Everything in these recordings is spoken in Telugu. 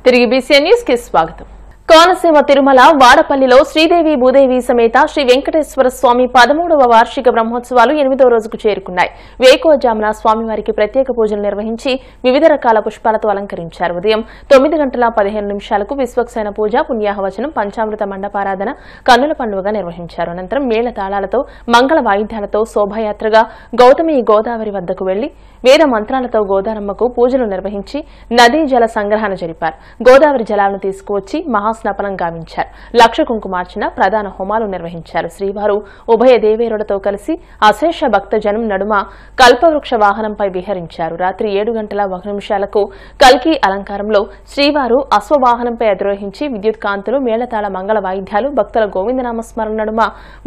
తిరిగి బీసీఎన్ న్యూస్ కి స్వాగతం. కోనసీమ తిరుమల వాడపల్లిలో శ్రీదేవి భూదేవి సమేత శ్రీ వెంకటేశ్వర స్వామి 13వ వార్షిక బ్రహ్మోత్సవాలు 8వ రోజుకు చేరుకున్నాయి. వేకువజామున స్వామివారికి ప్రత్యేక పూజలు నిర్వహించి వివిధ రకాల పుష్పాలతో అలంకరించారు. ఉదయం 9:15 విశ్వక్సేన పూజ, పుణ్యాహవచనం, పంచామృత మండపారాధన, కన్నుల పండుగగా నిర్వహించారు. అనంతరం మేళ తాళాలతో మంగళ వాయిద్యాలతో శోభాయాత్రగా గౌతమి గోదావరి వద్దకు వెళ్లి వేద మంత్రాలతో గోదారమ్మకు పూజలు నిర్వహించి నదీ జల సంగ్రహణ జరిపారు. గోదావరి జలాలను తీసుకువచ్చి మహాస్నాపనం గావించారు. లక్ష కుంకుమార్చన, ప్రధాన హోమాలు నిర్వహించారు. శ్రీవారు ఉభయ దేవేరులతో కలిసి అశేష భక్తజనం నడుమ కల్పవృక్ష వాహనంపై విహరించారు. రాత్రి 7:01 కల్కి అలంకారంలో శ్రీవారు అశ్వవాహనంపై అధిరోహించి విద్యుత్ కాంతులు, మేళతాళ మంగళ వాయిద్యాలు, భక్తుల గోవిందనామస్మరణ నడుమ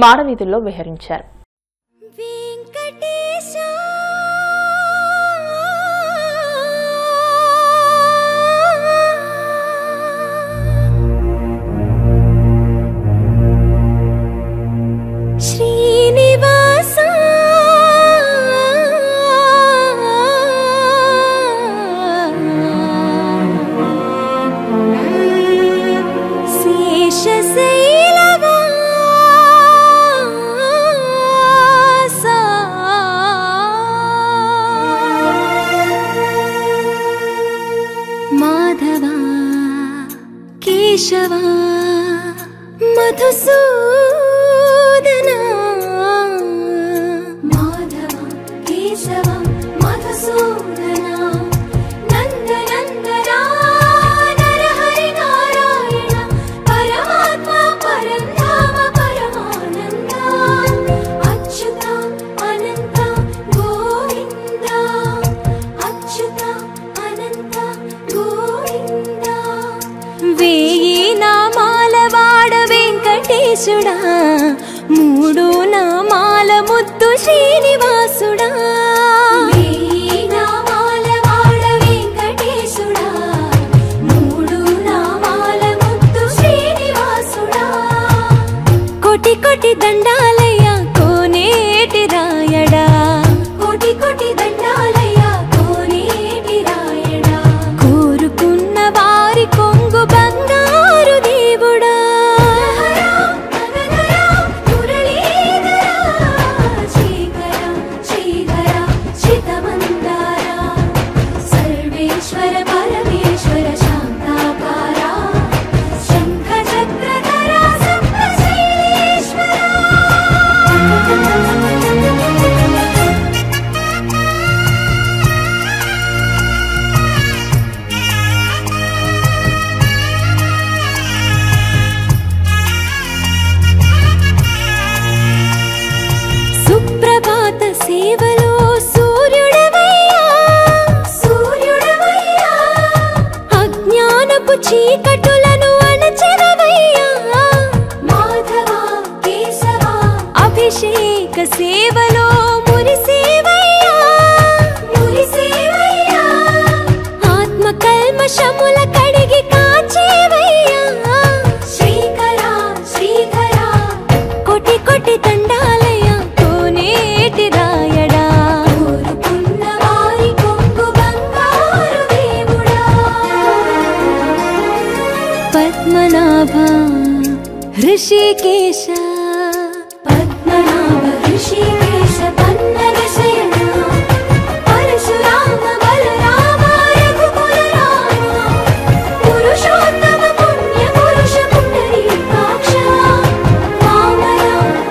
మాడవీధుల్లో విహరించారు. కేశవా మధుసూదనా మాధవ కేశవ మధుసూదనా నందనందనా నరహరి నారాయణ పరమాత్మ పరంధామ పరమానంద అచ్యుత అనంత గోవింద అచ్యుత అనంత గోవింద వేయి నామాల వాడ వెంకటేశుడా మూడు నామాల ముద్దు శ్రీనివాసుడా వేయి నామాల వాడ వెంకటేశుడా మూడు నామాల ముద్దు శ్రీనివాసుడా కోటి కోటి దండాలయ్య కోనేటి రాయడా కోటి కోటి దండాలయ్య కోనేటి రాయడా కోరుకున్న వారి కొంగు బంగారు దేవుడా శ్రీకర శ్రీధర చితమందార సర్వేశ్వర పరమేశ్వర శాంతాకార శంఖ చక్రధర సప్తశైలేశ్వర సుప్రభాత సేవలో సూర్యుడవయ్యా సూర్యుడవయ్యా అజ్ఞానపు చీకటులను అణచెదవయ్యా మాధవ కేశవ అభిషేక సేవలో మురిసేవయ్యా మురిసేవయ్యా ఆత్మ కల్మషముల కడిగి కాచేవయ్యా శ్రీకర శ్రీధర కోటి కోటి దండాలయ కోనేటి రాయడా కోరుకున్న వారి కొంగు బంగారు దేవుడా పద్మనాభ హృషికేశ పద్మనాభ హృషికేశ పన్నగ శయన పరశురామ బలరామ రఘుకుల రామ పురుషోత్తమ పుణ్య పురుష పుండరీకాక్ష వామన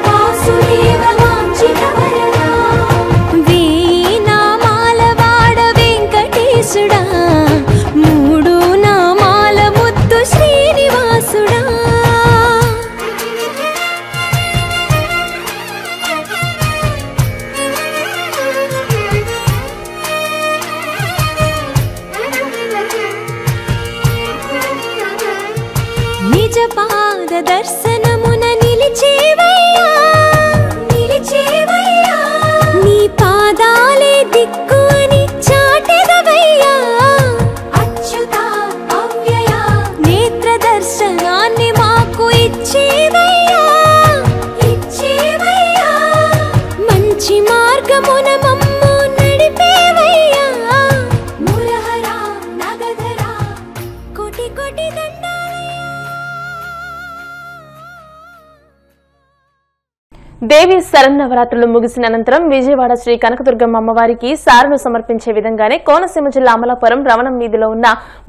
వాసుదేవ వాంఛిత వరదా వేయి నామాల వాడ వెంకటేశుడా మూడు నామాల ముద్దు శ్రీనివాసుడా నిజ పాద దర్శనమున నిలిచేవయ్యా నిలిచేవయ్యా నీ పాదాలే దిక్కు అని చాటెదవయ్యా అచ్యుత అవ్యయ నేత్ర దర్శనాన్ని మాకు ఇచ్చేవయ్యా ఇచ్చేవయ్యా మంచి మార్గమున మమ్ము నడిపేవయ్యా మురహర నగధర కోటి కోటి కోటి దండాలయ్యా. దేవి శరన్నవరాత్రులు ముగిసిన అనంతరం విజయవాడ శ్రీ కనకదుర్గమ్మ అమ్మవారికి సారెను సమర్పించే విధంగానే కోనసీమ జిల్లా అమలాపురం రవణం వీధిలో ఉన్న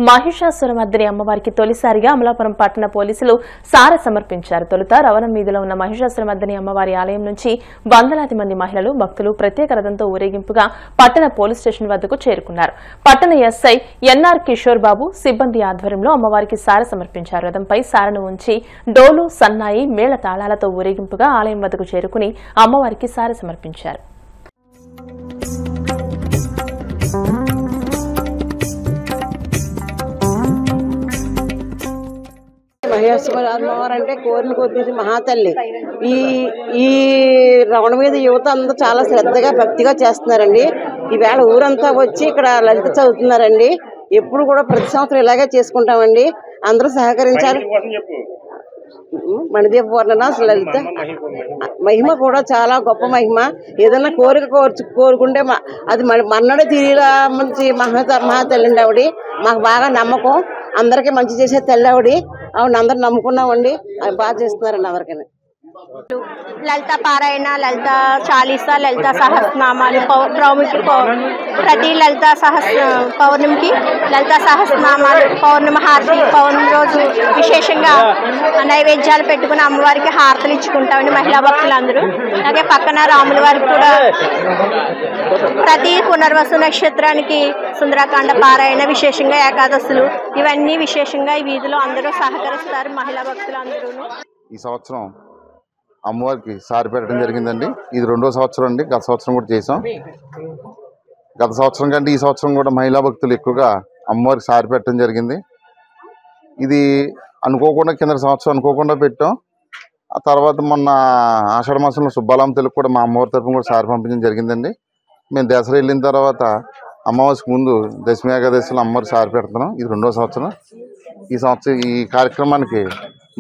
మహిషాసురమర్దిని అమ్మవారికి తొలిసారిగా అమలాపురం పట్టణ పోలీసులు సారె సమర్పించారు. తొలుత రవణం వీధిలో ఉన్న మహిషాసురమర్దిని అమ్మవారి ఆలయం నుంచి వందలాది మంది మహిళలు భక్తులు ప్రత్యేక రథంతో ఊరేగింపుగా పట్టణ పోలీస్ స్టేషన్ వద్దకు చేరుకున్నారు. పట్టణ ఎస్ఐ ఎన్ఆర్ కిషోర్ బాబు సిబ్బంది ఆధ్వర్యంలో అమ్మవారికి సారె సమర్పించారు. రథంపై సారెను ఉంచి డోలు సన్నాయి మేళ తాళాలతో ఊరేగింపుగా ఆలయం వద్దకు చేరుకుని అమ్మవారికి సారె సమర్పించారు. మహేశ్వర అమ్మవారు అంటే కోరిన కొద్ది మహాతల్లి. ఈ రవణ మీద యువత అందరూ చాలా శ్రద్ధగా భక్తిగా చేస్తున్నారండి. ఈవేళ ఊరంతా వచ్చి ఇక్కడ లలిత చదువుతున్నారండి. ఎప్పుడు కూడా ప్రతి సంవత్సరం ఇలాగే చేసుకుంటామండి. అందరూ సహకరించాలి. మణిదీప వర్ణన లలిత మహిమ కూడా చాలా గొప్ప మహిమ. ఏదైనా కోరిక కోరుకుంటే అది మన్నడే తీరిలా మంచి మహాతల్లి అండి ఆవిడ. మాకు బాగా నమ్మకం. అందరికీ మంచి చేసే తల్లి ఆవిడ. అందరు నమ్ముకున్నామండి. అవి బాగా చేస్తున్నారండి అందరికీ. లలిత పారాయణ, లలిత చాలీస, లలిత సహస్రనామాలు ప్రతి లలిత పౌర్ణమికి లలిత సహస్రనామాలు, పౌర్ణమి హారతి, పౌర్ణమి రోజు విశేషంగా నైవేద్యాలు పెట్టుకుని అమ్మవారికి హారతలు ఇచ్చుకుంటామండి మహిళా భక్తులందరూ. అలాగే పక్కన రాముల వారికి కూడా ప్రతి పునర్వసు నక్షత్రానికి సుందరకాండ పారాయణ, విశేషంగా ఏకాదశులు, ఇవన్నీ విశేషంగా ఈ వీధిలో అందరూ సహకరిస్తారు మహిళా భక్తులు అందరూ. ఈ సంవత్సరం అమ్మవారికి సారి పెట్టడం జరిగిందండి. ఇది 2వ సంవత్సరం అండి. గత సంవత్సరం కూడా చేసాం. గత సంవత్సరం కంటే ఈ సంవత్సరం కూడా మహిళా భక్తులు ఎక్కువగా అమ్మవారికి సారి పెట్టడం జరిగింది. ఇది అనుకోకుండా కింద సంవత్సరం అనుకోకుండా పెట్టాం. ఆ తర్వాత మొన్న ఆషాఢ మాసంలో సుబ్బాలమ్మ తెలుగు కూడా మా అమ్మవారి తరఫున కూడా సారి పంపించడం జరిగిందండి. మేము దసరా వెళ్ళిన తర్వాత అమావాస్యకు ముందు దశమి ఏకాదశిలో అమ్మవారికి సారి పెడుతున్నాం. ఇది 2వ సంవత్సరం. ఈ సంవత్సరం ఈ కార్యక్రమానికి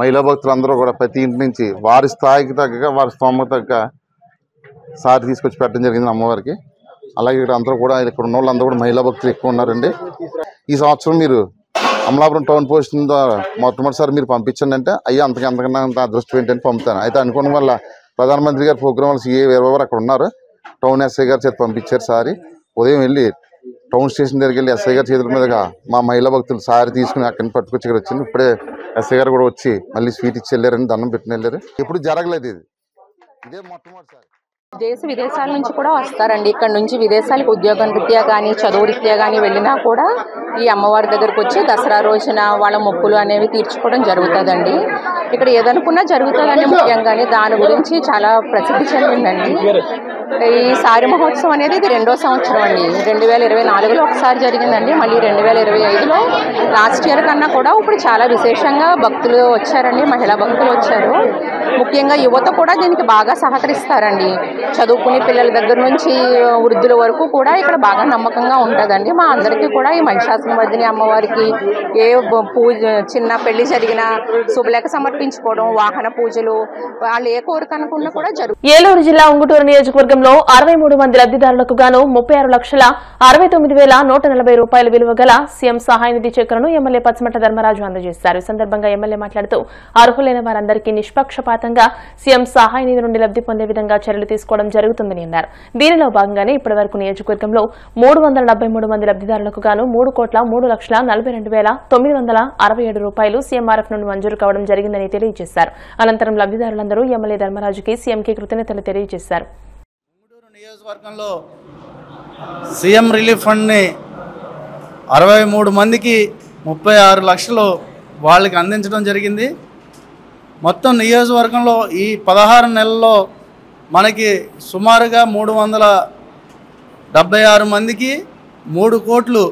మహిళా భక్తులందరూ కూడా ప్రతి ఇంటి నుంచి వారి స్థాయికి తగ్గ వారి స్తోమకు తగ్గ సారి తీసుకొచ్చి పెట్టడం జరిగింది అమ్మవారికి. అలాగే ఇక్కడ అందరూ కూడా ఇక్కడ ఉన్న వాళ్ళందరూ కూడా మహిళా భక్తులు ఎక్కువ ఉన్నారండి. ఈ సంవత్సరం మీరు అమలాపురం టౌన్ పోస్ట్ ద్వారా మొట్టమొదటిసారి మీరు పంపించండి అంటే అయ్యా అంతకన్నా అంత అదృష్టం ఏంటంటే పంపుతాను. అయితే అనుకోవడం వల్ల ప్రధానమంత్రి గారి ప్రోగ్రాంలు సీఏ వీరబాబు అక్కడ ఉన్నారు. టౌన్ ఎస్ఐ గారి చేతి పంపించారు సారి. ఉదయం వెళ్ళి టౌన్ స్టేషన్ దగ్గరికి వెళ్ళి ఎస్ఐ గారి చేతుల మీదుగా మా మహిళా భక్తులు సారి తీసుకుని అక్కడి నుంచి పట్టుకొచ్చి ఇక్కడ వచ్చింది. ఇప్పుడే ఎస్ఐ గారు కూడా వచ్చి మళ్ళీ స్వీట్ ఇచ్చి వెళ్ళారని దండం పెట్టిన వెళ్ళారు. ఎప్పుడు జరగలేదు ఇది, ఇదే మొట్టమొదటిసారి. దేశ విదేశాల నుంచి కూడా వస్తారండి. ఇక్కడ నుంచి విదేశాలకు ఉద్యోగం రీత్యా కానీ చదువు రీత్యా కానీ వెళ్ళినా కూడా ఈ అమ్మవారి దగ్గరకు వచ్చి దసరా రోజున వాళ్ళ మొక్కులు అనేవి తీర్చుకోవడం జరుగుతుందండి. ఇక్కడ ఏదనుకున్నా జరుగుతుందండి. ముఖ్యంగానే దాని గురించి చాలా ప్రసిద్ధి చెందిందండి. ఈ సారి మహోత్సవం అనేది ఇది 2వ సంవత్సరం అండి. 2024లో ఒకసారి జరిగిందండి. మళ్ళీ 2025లో లాస్ట్ ఇయర్ కన్నా కూడా ఇప్పుడు చాలా విశేషంగా భక్తులు వచ్చారండి. మహిళా భక్తులు వచ్చారు. ముఖ్యంగా యువత కూడా దీనికి బాగా సహకరిస్తారండి. చదువుకునే పిల్లల దగ్గర నుంచి వృద్ధుల వరకు కూడా ఇక్కడ బాగా నమ్మకంగా ఉంటుందండి. మా అందరికీ కూడా ఈ మహిషాసురమర్దిని అమ్మవారికి ఏ పూజ, చిన్న పెళ్లి జరిగినా శుభలేఖ సమర్పించుకోవడం, వాహన పూజలు, వాళ్ళు ఏ కోరిక అనుకున్నా కూడా జరుగుతుంది. ఏలూరు జిల్లా ఉంగుటూరు నియోజకవర్గంలో 63 మంది లబ్ధిదారులకు గాను 36,69,140 రూపాయల విలువ గల సీఎం సహాయ నిధి చెక్కులను ఎమ్మెల్యే పచ్చమట ధర్మరాజు అందజేశారు. ఈ సందర్భంగా ఎమ్మెల్యే మాట్లాడుతూ అర్హులైన వారందరికీ నిష్పక్షపాతంగా సీఎం సహాయ నిధి నుండి లబ్ధి పొందే విధంగా చర్యలు తీసుకోవడం జరుగుతుందని అన్నారు. దీనిలో భాగంగానే ఇప్పటివరకు నియోజకవర్గంలో 373 మంది లబ్ధిదారులకు గాను 3,42,967 రూపాయలు సీఎంఆర్ఎఫ్ నుండి మంజూరు కావడం జరిగిందని తెలియజేశారు. అనంతరం లబ్ధిదారులందరూ ఎమ్మెల్యే ధర్మరాజుకి సీఎంకి కృతజ్ఞతలు తెలియజేశారు. నియోజకవర్గంలో సీఎం రిలీఫ్ ఫండ్ని 63 మందికి 36 లక్షలు వాళ్ళకి అందించడం జరిగింది. మొత్తం నియోజకవర్గంలో ఈ 16 నెలల్లో మనకి సుమారుగా 376 మందికి 3 కోట్లు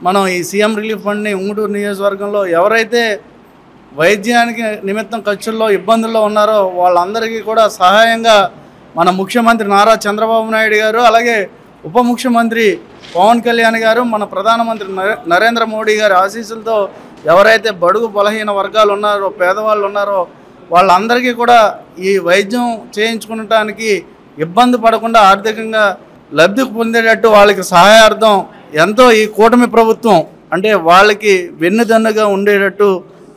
మనం ఈ సీఎం రిలీఫ్ ఫండ్ని ఉంగుటూరు నియోజకవర్గంలో ఎవరైతే వైద్యానికి నిమిత్తం ఖర్చుల్లో ఇబ్బందుల్లో ఉన్నారో వాళ్ళందరికీ కూడా సహాయంగా మన ముఖ్యమంత్రి నారా చంద్రబాబు నాయుడు గారు, అలాగే ఉప ముఖ్యమంత్రి పవన్ కళ్యాణ్ గారు, మన ప్రధానమంత్రి నరేంద్ర మోడీ గారి ఆశీస్సులతో ఎవరైతే బడుగు బలహీన వర్గాలు ఉన్నారో, పేదవాళ్ళు ఉన్నారో వాళ్ళందరికీ కూడా ఈ వైద్యం చేయించుకోవడానికి ఇబ్బంది పడకుండా ఆర్థికంగా లబ్ధి పొందేటట్టు వాళ్ళకి సహాయార్థం ఎంతో ఈ కూటమి ప్రభుత్వం అంటే వాళ్ళకి వెన్నుదన్నుగా ఉండేటట్టు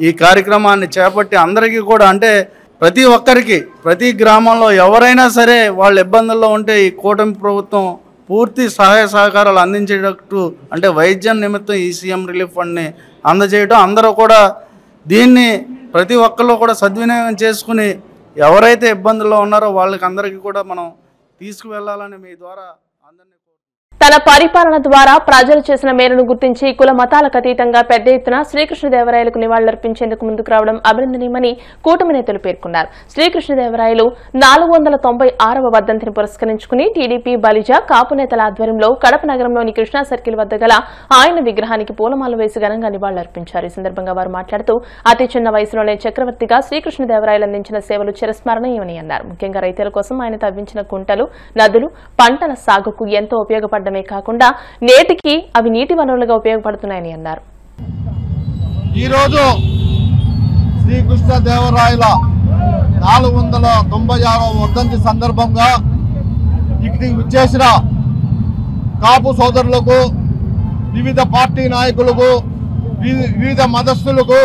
ఈ కార్యక్రమాన్ని చేపట్టి అందరికీ కూడా అంటే ప్రతి ఒక్కరికి ప్రతి గ్రామంలో ఎవరైనా సరే వాళ్ళ ఇబ్బందుల్లో ఉంటే ఈ కూటమి ప్రభుత్వం పూర్తి సహాయ సహకారాలు అందించేటట్టు అంటే వైద్యం నిమిత్తం ఈ సీఎం రిలీఫ్ ఫండ్ని అందజేయడం అందరూ కూడా దీన్ని ప్రతి ఒక్కళ్ళు కూడా సద్వినియోగం చేసుకుని ఎవరైతే ఇబ్బందుల్లో ఉన్నారో వాళ్ళకి అందరికీ కూడా మనం తీసుకువెళ్ళాలని మీ ద్వారా అందరినీ తన పరిపాలన ద్వారా ప్రజలు చేసిన మేలును గుర్తించి కుల మతాలకు అతీతంగా పెద్ద ఎత్తున శ్రీకృష్ణదేవరాయలకు నివాళులర్పించేందుకు ముందుకు రావడం అభినందనీయమని కూటమి నేతలు పేర్కొన్నారు. శ్రీకృష్ణదేవరాయలు 496వ వర్ధంతిని పురస్కరించుకుని టీడీపీ బలిజ కాపు నేతల ఆధ్వర్యంలో కడప నగరంలోని కృష్ణా సర్కిల్ వద్ద గల ఆయన విగ్రహానికి పూలమాల వేసి ఘనంగా నివాళులర్పించారు. ఈ సందర్భంగా వారు మాట్లాడుతూ అతి చిన్న వయసులోనే చక్రవర్తిగా శ్రీకృష్ణదేవరాయలు అందించిన సేవలు చిరస్మరణీయమని అన్నారు. ముఖ్యంగా రైతుల కోసం ఆయన తవ్వించిన కుంటలు, నదులు పంటల సాగుకు ఎంతో ఉపయోగపడ్డారు. కాకుండా నేటికి అవి నీటి వనరులుగా ఉపయోగపడుతున్నాయని అన్నారు. ఈరోజు శ్రీకృష్ణదేవరాయల 496వ వర్ధంతి సందర్భంగా ఇక్కడికి విచ్చేసిన కాపు సోదరులకు, వివిధ పార్టీ నాయకులకు, వివిధ మతస్థులకు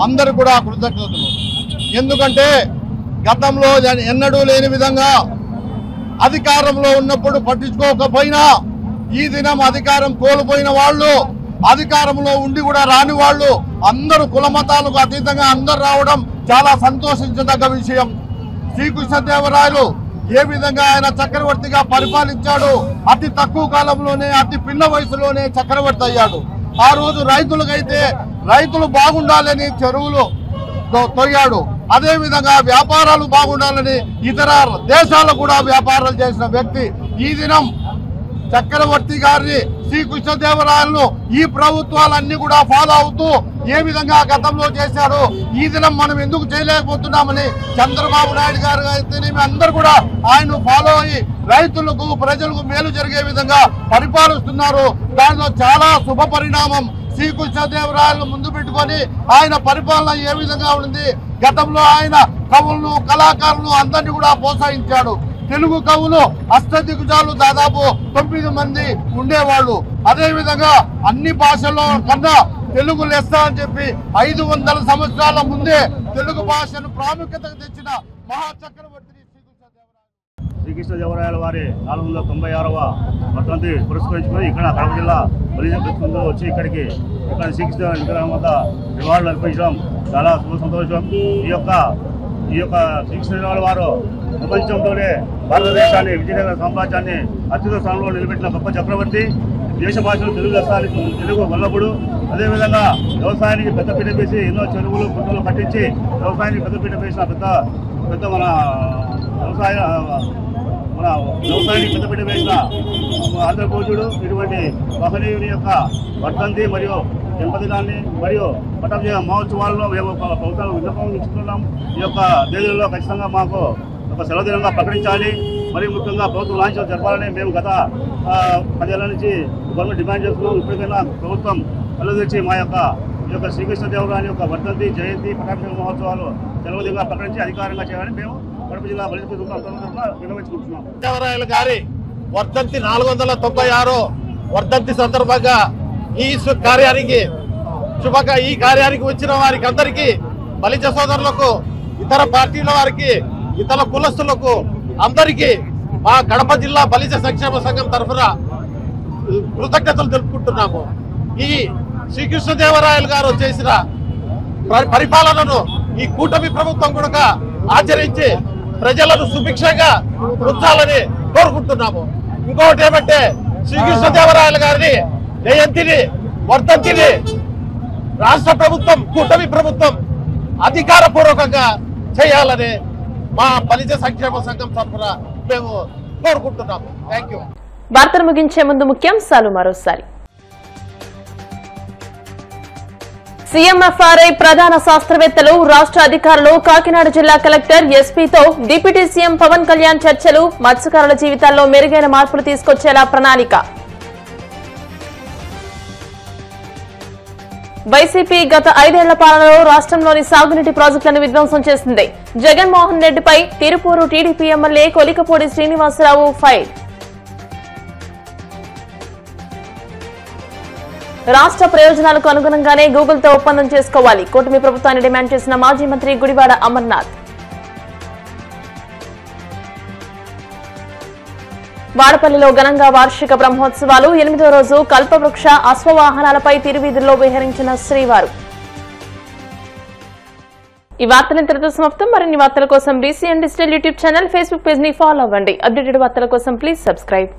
అందరూ కూడా కృతజ్ఞతలు. ఎందుకంటే గతంలో ఎన్నడూ లేని విధంగా అధికారంలో ఉన్నప్పుడు పట్టించుకోకపోయినా ఈ దినం అధికారం కోల్పోయిన వాళ్ళు, అధికారంలో ఉండి కూడా రాని వాళ్ళు అందరూ కుల మతాలకు అతీతంగా అందరూ రావడం చాలా సంతోషించదగ్గ విషయం. శ్రీకృష్ణదేవరాయలు ఏ విధంగా ఆయన చక్రవర్తిగా పరిపాలించాడు, అతి తక్కువ కాలంలోనే అతి పిన్న వయసులోనే చక్రవర్తి అయ్యాడు. ఆ రోజు రైతులకైతే రైతులు బాగుండాలని చెరువులు తొయ్యాడు. అదే విధంగా వ్యాపారాలు బాగుండాలని ఇతర దేశాలకు కూడా వ్యాపారాలు చేసిన వ్యక్తి. ఈ దినం చక్రవర్తి గారిని, శ్రీకృష్ణదేవరాయలను ఈ ప్రభుత్వాలన్నీ కూడా ఫాలో అవుతూ ఏ విధంగా గతంలో చేశారో ఈ దినం మనం ఎందుకు చేయలేకపోతున్నామని చంద్రబాబు నాయుడు గారు అయితేనేమి అందరూ కూడా ఆయన ఫాలో అయ్యి రైతులకు ప్రజలకు మేలు జరిగే విధంగా పరిపాలిస్తున్నారు. దానిలో చాలా శుభ పరిణామం. శ్రీకృష్ణదేవరాయలను ముందు పెట్టుకొని ఆయన పరిపాలన ఏ విధంగా ఉంది, గతంలో ఆయన కవులను కళాకారులను అందరినీ కూడా ప్రోత్సహించాడు. తెలుగు కవులు అష్టదిగ్గజాలు దాదాపు 9 మంది ఉండేవాళ్ళు. అదే విధంగా అన్ని భాషల్లో కన్నా తెలుగు లెస్స అని చెప్పి 500 సంవత్సరాల ముందే తెలుగు భాషను ప్రాముఖ్యతకు తెచ్చిన మహాచక్రవర్తి శ్రీకృష్ణదేవరాయల వారి 496వ వర్ధంతి పురస్కరించుకొని ఇక్కడ కడప జిల్లా బలిజ ప్రతినిధులు వచ్చి ఇక్కడ శ్రీకృష్ణదేవరాయల విగ్రహం వద్ద నివాళులు అర్పించడం చాలా శుభ సంతోషం. ఈ యొక్క శ్రీకృష్ణదేవరాయల వారు ప్రపంచంలోనే భారతదేశాన్ని, విజయనగర సామ్రాజ్యాన్ని అత్యున్నత స్థానంలో నిలబెట్టిన గొప్ప చక్రవర్తి. దేశ భాషలు తెలుగు వల్లభుడు. అదేవిధంగా వ్యవసాయానికి పెద్దపీట వేసి ఎన్నో చెరువులు గుంటలు కట్టించి వ్యవసాయానికి పెద్దపీట వేసిన పెద్ద మన వ్యవసాయానికి పెద్దపీట వేసిన ఆంధ్రభోజుడు. ఇటువంటి మహనీయుని యొక్క వర్ధంతి మరియు జన్మదినాన్ని మరియు పట్టణ మహోత్సవాల్లో మేము ప్రభుత్వాలు విన్నపం ఇస్తున్నాం. ఈ యొక్క తేదీలలో ఖచ్చితంగా మాకు ఒక సెలవు దినంగా ప్రకటించాలి. మరియు ముఖ్యంగా ప్రభుత్వం లాంఛనం జరపాలని మేము గత 10 ఏళ్ల నుంచి గవర్నమెంట్ డిమాండ్ చేస్తున్నాం. ఇప్పటికైనా ప్రభుత్వం కలుదొచ్చి మా యొక్క శ్రీకృష్ణదేవరాయల యొక్క వర్ధంతి, జయంతి, పటాభిషేక మహోత్సవాలు సెలవు దినంగా ప్రకటించి అధికారంగా చేయాలని మేము కడప జిల్లా బలిజ నిర్వహించుకుంటున్నాం. దేవరాయల గారి వర్ధంతి 496 వర్ధంతి సందర్భంగా ఈ కార్యానికి వచ్చిన వారికి అందరికీ, బలిజ సోదరులకు, ఇతర పార్టీల వారికి, ఇతర కులస్తులకు అందరికీ మా కడప జిల్లా బలిజ సంక్షేమ సంఘం తరఫున కృతజ్ఞతలు తెలుపుకుంటున్నాము. ఈ శ్రీకృష్ణదేవరాయలు గారు చేసిన పరిపాలనను ఈ కూటమి ప్రభుత్వం కూడా ఆచరించి ప్రజలను సుభిక్షంగా ఉంచాలని కోరుకుంటున్నాము. ఇంకొకటి ఏమంటే శ్రీకృష్ణదేవరాయలు గారిని జయంతిని, వర్ధంతిని రాష్ట్ర ప్రభుత్వం, కూటమి ప్రభుత్వం అధికారపూర్వకంగా చేయాలని మా బలిజ సంక్షేమ సంఘం తరఫున మేము కోరుకుంటున్నాము. Thank you. వార్తలు ముగించే ముందు ముఖ్యాంశాలు మరోసారి. సీఎంఎఫ్ఆర్ఐ ప్రధాన శాస్త్రవేత్తలు, రాష్ట్ర అధికారులు, కాకినాడ జిల్లా కలెక్టర్, ఎస్పీతో డిప్యూటీ సీఎం పవన్ కళ్యాణ్ చర్చలు. మత్స్యకారుల జీవితాల్లో మెరుగైన మార్పులు తీసుకొచ్చేలా ప్రణాళిక. వైసీపీ గత 5 ఏళ్ల పాలనలో రాష్ట్రంలోని సాగునీటి ప్రాజెక్టులను విధ్వంసం చేసింది. జగన్మోహన్ రెడ్డిపై Tirupuru TDP MLA Kolikapudi Srinivasarao fire. రాష్ట్ర ప్రయోజనాలకు అనుగుణంగానే గూగుల్తో ఒప్పందం చేసుకోవాలి కూటమి ప్రభుత్వాన్ని డిమాండ్ చేసిన మాజీ మంత్రి గుడివాడ అమర్నాథ్. వాడపల్లిలో ఘనంగా వార్షిక బ్రహ్మోత్సవాలు 8వ రోజు కల్పవృక్ష అశ్వవాహనాలపై తిరువీధుల్లో విహరించిన శ్రీవారు. ఈ వార్తలు ఇంతటితో సమాప్తం. మరిన్ని వార్తల కోసం BCN digital YouTube channel, Facebook page ని ఫాలో అవ్వండి. అప్డేటెడ్ వార్తల కోసం ప్లీజ్ సబ్స్క్రైబ్.